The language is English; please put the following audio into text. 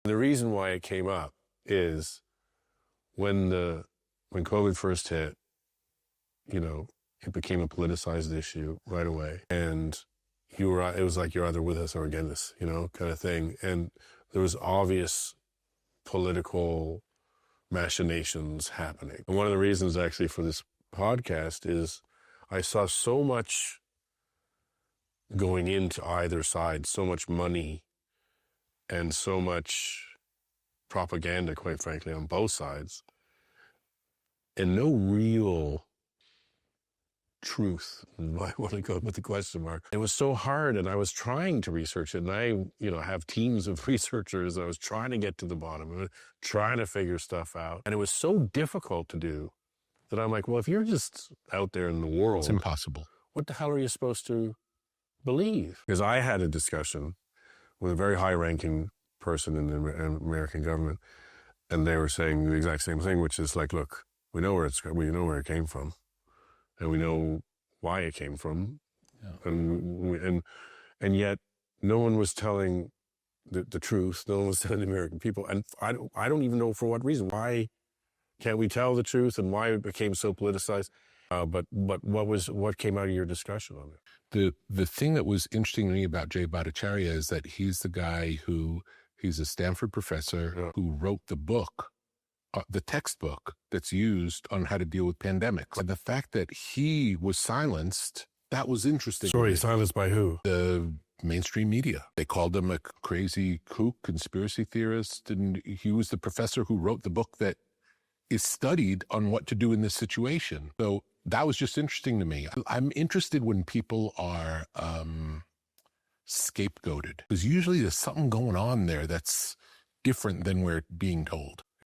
The reason why it came up is when COVID first hit, it became a politicized issue right away. And it was like, you're either with us or against us, kind of thing. And there was obvious political machinations happening. And one of the reasons actually for this podcast is I saw so much going into either side, so much money and so much propaganda, quite frankly, on both sides, and no real truth. I want to go with the question mark. It was so hard, and I was trying to research it, and I, have teams of researchers. I was trying to get to the bottom of it, trying to figure stuff out, and it was so difficult to do that I'm like, well, if you're just out there in the world, it's impossible. What the hell are you supposed to believe? Because I had a discussion with a very high-ranking person in the American government, and they were saying the exact same thing, which is like, look, we know where it came from, and we know why it came from, and yet no one was telling the truth. No one was telling the American people, and I don't even know for what reason. Why can't we tell the truth, and why it became so politicized? But what came out of your discussion on it? The thing that was interesting to me about Jay Bhattacharya is that he's the guy he's a Stanford professor who wrote the book, the textbook that's used on how to deal with pandemics. And the fact that he was silenced, that was interesting. Sorry, silenced by who? The mainstream media. They called him a crazy kook, conspiracy theorist, and he was the professor who wrote the book that is studied on what to do in this situation. So that was just interesting to me. I'm interested when people are scapegoated, because usually there's something going on there that's different than we're being told.